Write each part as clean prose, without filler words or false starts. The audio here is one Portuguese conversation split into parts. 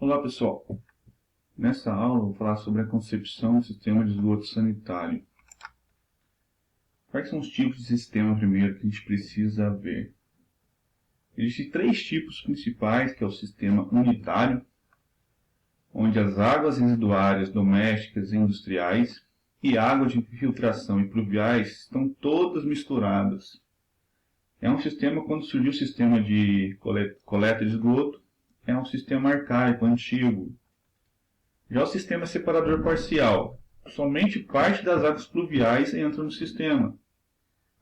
Olá pessoal, nessa aula eu vou falar sobre a concepção do sistema de esgoto sanitário. Quais são os tipos de sistema primeiro que a gente precisa ver? Existem três tipos principais, que é o sistema unitário, onde as águas residuárias domésticas e industriais e águas de infiltração e pluviais estão todas misturadas. É um sistema, quando surgiu o sistema de coleta de esgoto, é um sistema arcaico, antigo. Já o sistema separador parcial, somente parte das águas pluviais entra no sistema,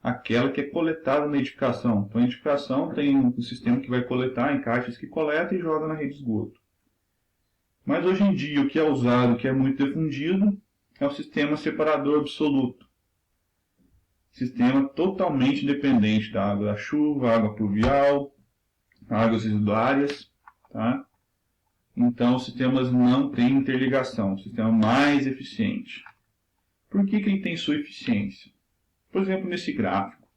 aquela que é coletada na edificação. Então a edificação tem um sistema que vai coletar em caixas que coleta e joga na rede de esgoto. Mas hoje em dia o que é usado, o que é muito difundido, é o sistema separador absoluto. Sistema totalmente independente da água da chuva, água pluvial, águas residuárias, tá? Então, os sistemas não têm interligação, o sistema mais eficiente. Por que ele tem sua eficiência? Por exemplo, nesse gráfico,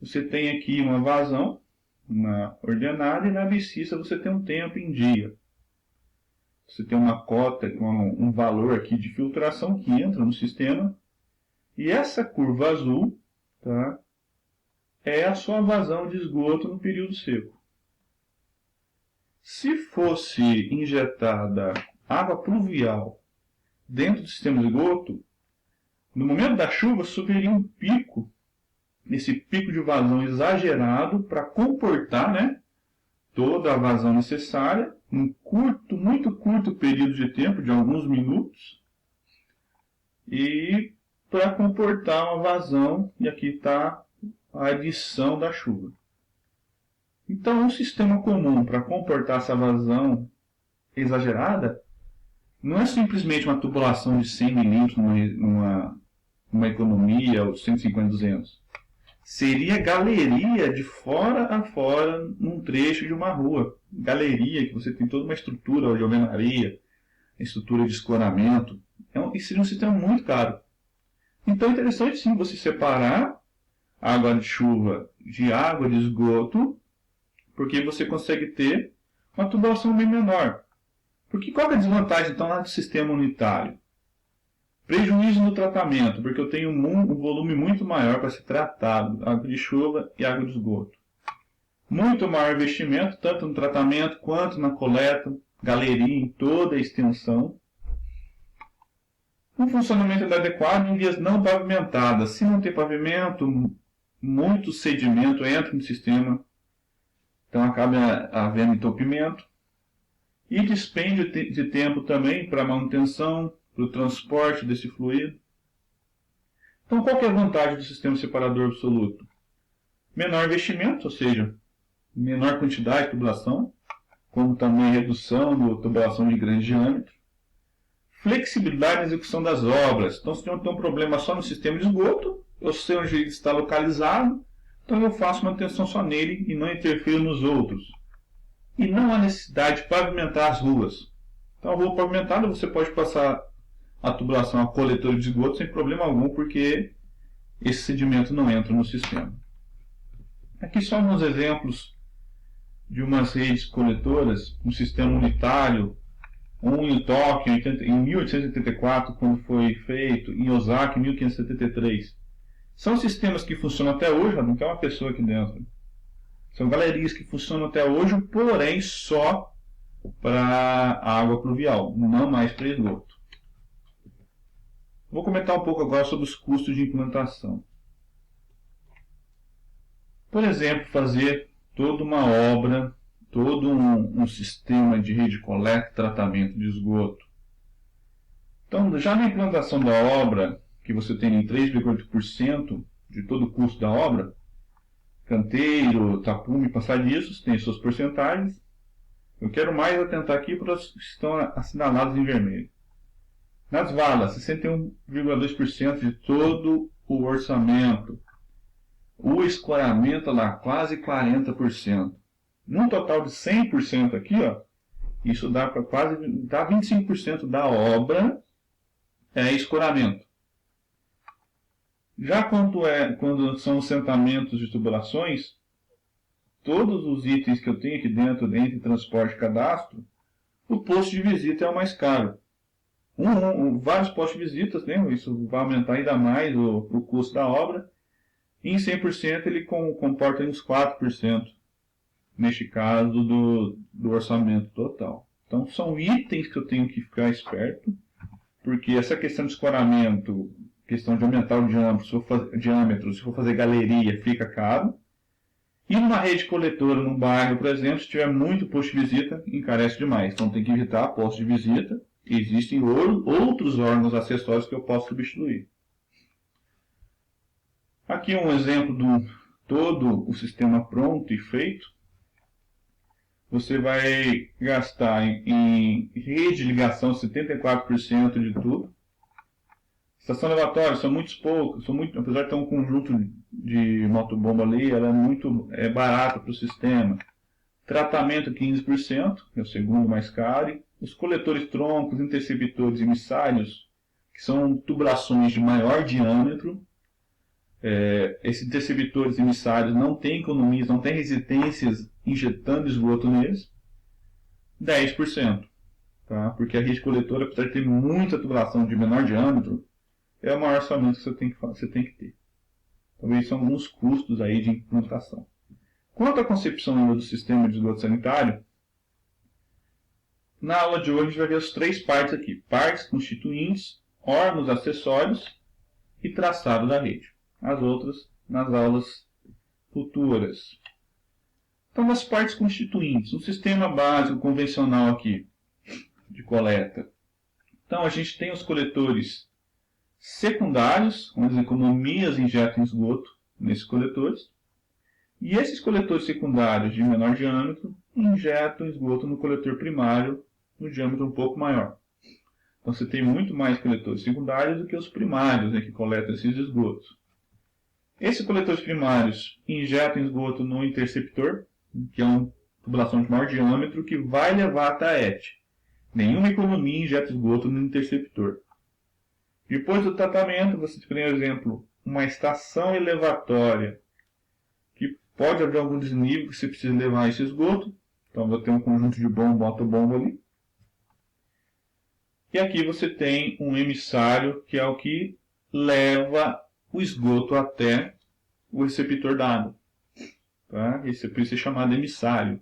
você tem aqui uma vazão na ordenada e na abscissa você tem um tempo em dia. Você tem uma cota com um valor aqui de filtração que entra no sistema. E essa curva azul, tá, é a sua vazão de esgoto no período seco. Se fosse injetada água pluvial dentro do sistema de esgoto, no momento da chuva sofreria um pico, esse pico de vazão exagerado para comportar, né, toda a vazão necessária, num muito curto período de tempo, de alguns minutos, e para comportar uma vazão, e aqui está a adição da chuva. Então, um sistema comum para comportar essa vazão exagerada não é simplesmente uma tubulação de 100 milímetros numa economia, ou 150, 200. Seria galeria de fora a fora num trecho de uma rua. Galeria, que você tem toda uma estrutura de alvenaria, estrutura de escoramento. E seria um sistema muito caro. Então é interessante sim você separar água de chuva de água de esgoto, porque você consegue ter uma tubulação bem menor. Porque qual é a desvantagem então lá do sistema unitário? Prejuízo no tratamento, porque eu tenho um volume muito maior para ser tratado, água de chuva e água de esgoto. Muito maior investimento, tanto no tratamento quanto na coleta, galeria em toda a extensão. Um funcionamento inadequado em vias não pavimentadas. Se não tem pavimento, muito sedimento entra no sistema, então acaba havendo entupimento. E dispêndio de tempo também para manutenção, para o transporte desse fluido. Então, qual que é a vantagem do sistema separador absoluto? Menor investimento, ou seja, menor quantidade de tubulação, como também redução da tubulação de grande diâmetro. Flexibilidade na execução das obras. Então, se eu tenho um problema só no sistema de esgoto, eu sei onde ele está localizado, então eu faço manutenção só nele e não interfiro nos outros. E não há necessidade de pavimentar as ruas. Então, a rua pavimentada você pode passar a tubulação a coletor de esgoto sem problema algum, porque esse sedimento não entra no sistema. Aqui só alguns exemplos de umas redes coletoras, um sistema unitário, um em Tóquio em 1884, quando foi feito, em Osaka em 1573. São sistemas que funcionam até hoje, não tem uma pessoa aqui dentro. São galerias que funcionam até hoje, porém só para água pluvial, não mais para esgoto. Vou comentar um pouco agora sobre os custos de implantação. Por exemplo, fazer toda uma obra, todo um sistema de rede de coleta e tratamento de esgoto. Então, já na implantação da obra, que você tem em 3,8% de todo o custo da obra, canteiro, tapume, passadiços, tem suas porcentagens. Eu quero mais atentar aqui para os que estão assinalados em vermelho. Nas valas, 61,2% de todo o orçamento. O escoramento lá, quase 40%. Num total de 100% aqui, ó, isso dá para quase 25% da obra é escoramento. Já quando são assentamentos de tubulações, todos os itens que eu tenho aqui dentro, entre transporte e cadastro, o posto de visita é o mais caro. Vários postos de visitas, né? Isso vai aumentar ainda mais o custo da obra. E em 100% ele comporta uns 4%, neste caso, do orçamento total. Então são itens que eu tenho que ficar esperto, porque essa questão de escoramento, questão de aumentar o diâmetro, se for fazer galeria, fica caro. E numa rede coletora, num bairro, por exemplo, se tiver muito posto de visita, encarece demais. Então tem que evitar posto de visita. Existem outros órgãos acessórios que eu posso substituir. Aqui um exemplo de todo o sistema pronto e feito. Você vai gastar em rede de ligação 74% de tudo. Estação levatória são muitos poucos, apesar de ter um conjunto de motobomba ali, ela é muito barata para o sistema. Tratamento 15%, é o segundo mais caro. Os coletores troncos, interceptores e emissários, que são tubulações de maior diâmetro. Esses interceptores e emissários não têm economias, não têm resistências injetando esgoto neles. 10%. Tá? Porque a rede coletora, apesar de ter muita tubulação de menor diâmetro, é o maior orçamento que você tem que ter. Então, esses são alguns custos aí de implantação. Quanto à concepção do sistema de esgoto sanitário, na aula de hoje a gente vai ver as 3 partes aqui. Partes constituintes, órgãos acessórios e traçado da rede. As outras nas aulas futuras. Então, nas partes constituintes, um sistema básico convencional aqui de coleta. Então, a gente tem os coletores secundários, onde as economias injetam esgoto nesses coletores. E esses coletores secundários de menor diâmetro injetam esgoto no coletor primário, no diâmetro um pouco maior. Então você tem muito mais coletores secundários do que os primários, né, que coletam esses esgotos. Esses coletores primários injetam esgoto no interceptor, que é uma tubulação de maior diâmetro, que vai levar até a ET. Nenhuma economia injeta esgoto no interceptor. Depois do tratamento, você tem, por exemplo, uma estação elevatória, que pode haver algum desnível que você precisa levar esse esgoto. Então, vou ter um conjunto de bomba ali. E aqui você tem um emissário, que é o que leva o esgoto até o receptor d'água. Tá? Esse por isso é chamado emissário.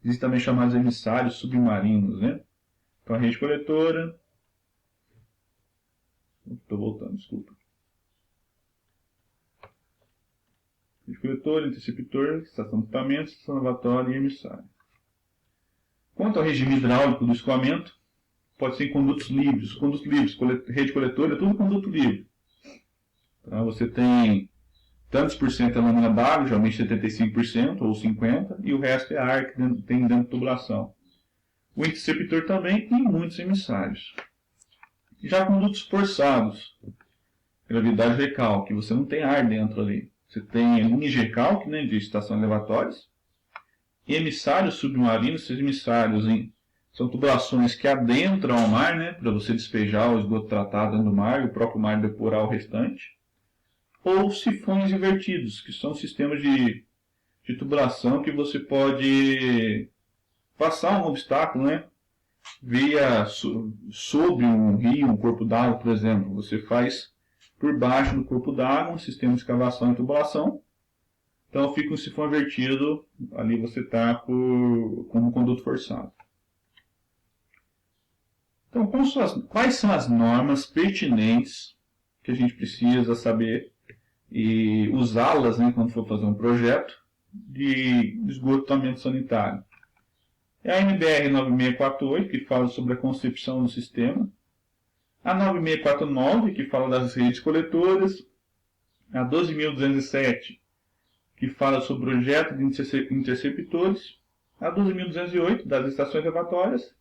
Existem também chamados emissários submarinos, né? Então, a rede coletora... Estou voltando, desculpa. Rede coletora, interceptor, estação de tratamento, estação lavatória e emissário. Quanto ao regime hidráulico do escoamento, pode ser em condutos livres. Condutos livres, rede coletora, é tudo conduto livre. Então, você tem tantos por cento é lâmina d'água, geralmente 75% ou 50%, e o resto é ar que tem dentro da tubulação. O interceptor também tem muitos emissários. Já condutos forçados, gravidade recalque, você não tem ar dentro ali. Você tem linhas de recalque, né, de estações elevatórias, e emissários submarinos. Esses emissários são tubulações que adentram ao mar, né, para você despejar o esgoto tratado dentro do mar e o próprio mar depurar o restante. Ou sifões invertidos, que são sistemas de tubulação que você pode passar um obstáculo, né, sobre um rio, um corpo d'água, por exemplo. Você faz por baixo do corpo d'água um sistema de escavação e tubulação. Então fica um sifão invertido, ali você está como conduto forçado. Então, quais são as normas pertinentes que a gente precisa saber e usá-las, né, quando for fazer um projeto de esgotamento sanitário? É a NBR 9648, que fala sobre a concepção do sistema. A 9649, que fala das redes coletoras. A 12.207, que fala sobre o projeto de interceptores. A 12.208, das estações elevatórias.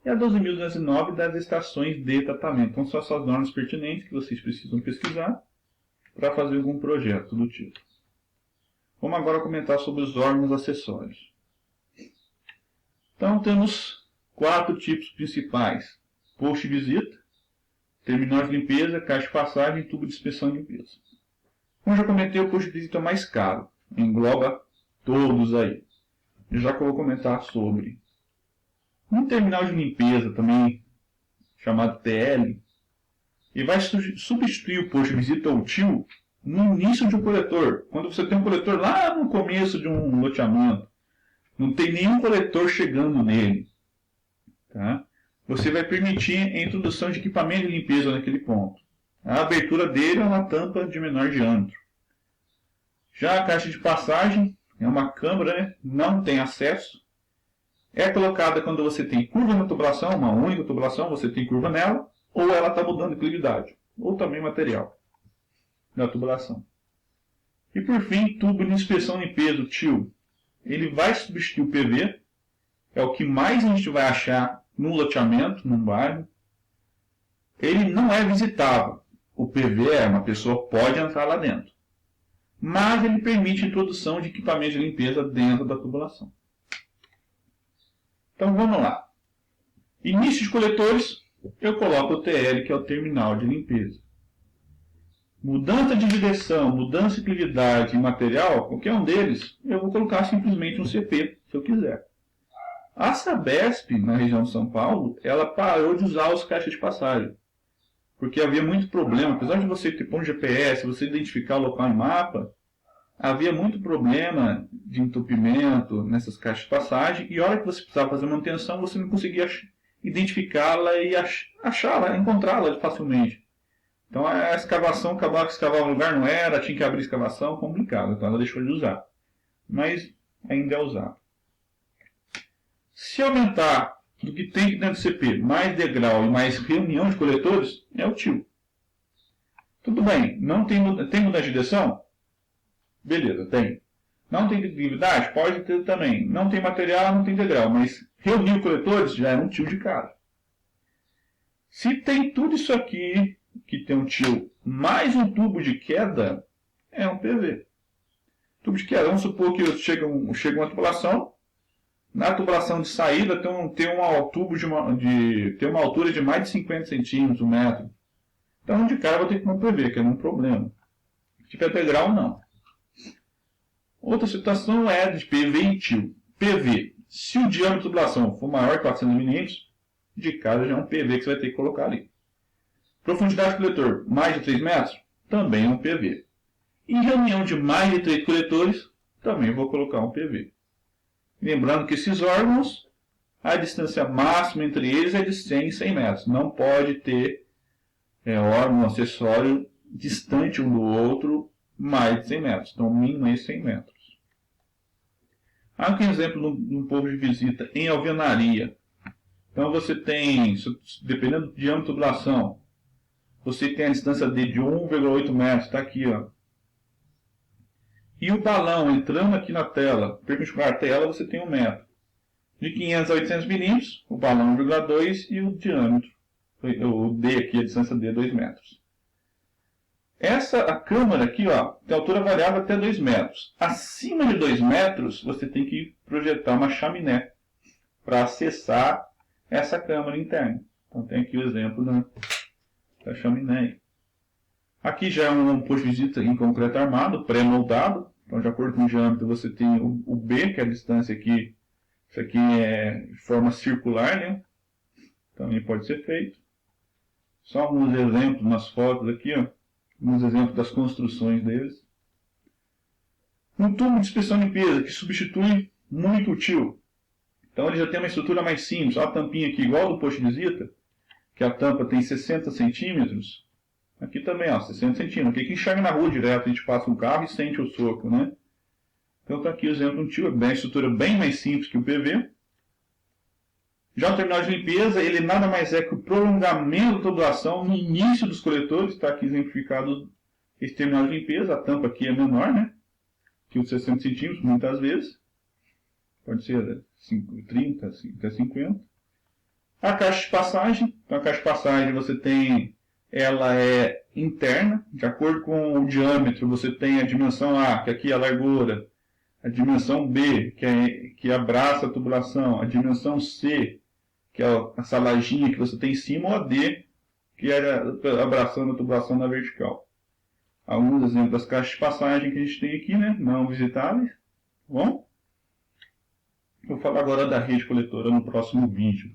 E a 12.209, das estações de tratamento. Então, são essas normas pertinentes que vocês precisam pesquisar para fazer algum projeto do tipo. Vamos agora comentar sobre os órgãos acessórios. Então, temos 4 tipos principais: posto de visita, terminal de limpeza, caixa de passagem e tubo de inspeção e limpeza. Como já comentei, o posto de visita é o mais caro, engloba todos aí. Já que eu vou comentar sobre. Um terminal de limpeza, também chamado TL, e vai substituir o posto de visita ou tio no início de um coletor. Quando você tem um coletor lá no começo de um loteamento, não tem nenhum coletor chegando nele, tá? Você vai permitir a introdução de equipamento de limpeza naquele ponto. A abertura dele é uma tampa de menor diâmetro. Já a caixa de passagem é uma câmara, né? Não tem acesso. É colocada quando você tem curva na tubulação, uma única tubulação, você tem curva nela, ou ela está mudando inclividade, ou também material da tubulação. E por fim, tubo de inspeção e limpeza, o TIL. Ele vai substituir o PV, é o que mais a gente vai achar num loteamento, num bairro. Ele não é visitável. O PV uma pessoa pode entrar lá dentro. Mas ele permite a introdução de equipamento de limpeza dentro da tubulação. Então vamos lá. Início de coletores, eu coloco o TL, que é o terminal de limpeza. Mudança de direção, mudança de inclividade e material, qualquer um deles, eu vou colocar simplesmente um CP, se eu quiser. A Sabesp, na região de São Paulo, ela parou de usar os caixas de passagem. Porque havia muito problema, apesar de você ter ponto GPS, você identificar o local em mapa, havia muito problema de entupimento nessas caixas de passagem, e a hora que você precisava fazer manutenção, você não conseguia identificá-la e achá-la, encontrá-la facilmente. Então a escavação, acabava que escavava no lugar, não era, tinha que abrir a escavação, complicado, então ela deixou de usar. Mas ainda é usado. Se aumentar do que tem dentro do CP, mais degrau e mais reunião de coletores, é o TIL. Tudo bem, não tem mudança de direção? Beleza, tem. Não tem inclividade? Pode ter também. Não tem material, não tem degrau, mas reunir coletores já é um TIL de cara. Se tem tudo isso aqui, que tem um TIL, mais um tubo de queda, é um PV. Tubo de queda, vamos supor que chega uma tubulação, na tubulação de saída tem uma altura de mais de 50 centímetros, 1 metro. Então, de cara, eu vou ter que pôr um PV, que é um problema. Se tiver degrau, não. Outra situação é de PV e TIL. PV, se o diâmetro da tubulação for maior que 400 milímetros, de cara já é um PV que você vai ter que colocar ali. Profundidade do coletor, mais de 3 metros, também é um PV. Em reunião de mais de 3 coletores, também vou colocar um PV. Lembrando que esses órgãos, a distância máxima entre eles é de 100 e 100 metros. Não pode ter órgão acessório distante um do outro mais de 100 metros. Então, o mínimo é 100 metros. Aqui um exemplo no povo de visita, em alvenaria. Então, você tem, dependendo do diâmetro da tubulação, você tem a distância de 1,8 metros, está aqui, ó. E o balão entrando aqui na tela, perpendicular à tela, você tem 1 metro. De 500 a 800 milímetros, o balão 1,2 e o diâmetro, o D aqui, a distância D, 2 metros. A câmara aqui, ó, tem altura variável até 2 metros. Acima de 2 metros, você tem que projetar uma chaminé para acessar essa câmara interna. Então tem aqui o exemplo da chaminé. Aqui já é um posto de visita em concreto armado, pré-moldado. Então, de acordo com o diâmetro, você tem o B, que é a distância aqui. Isso aqui é de forma circular, né? Também pode ser feito. Só alguns exemplos nas fotos aqui, ó. Alguns exemplos das construções deles. Um tubo de inspeção e limpeza, que substitui muito o TIL. Então, ele já tem uma estrutura mais simples. Olha a tampinha aqui, igual do posto de visita, que a tampa tem 60 centímetros. Aqui também, ó, 60 centímetros. Aqui que enxerga na rua direto, a gente passa um carro e sente o soco, né? Então está aqui o exemplo de um TIL, é uma estrutura bem mais simples que o PV. Já o terminal de limpeza, ele nada mais é que o prolongamento da tubulação no início dos coletores. Está aqui exemplificado esse terminal de limpeza. A tampa aqui é menor, né? Que os 60 centímetros, muitas vezes. Pode ser 30, até 50. A caixa de passagem. Então, a caixa de passagem você tem... Ela é interna, de acordo com o diâmetro, você tem a dimensão A, que aqui é a largura, a dimensão B, que abraça a tubulação, a dimensão C, que é essa lajinha que você tem em cima, ou a D, que é abraçando a tubulação na vertical. Alguns exemplos das caixas de passagem que a gente tem aqui, né? Não visitáveis. Bom? Eu falo agora da rede coletora no próximo vídeo.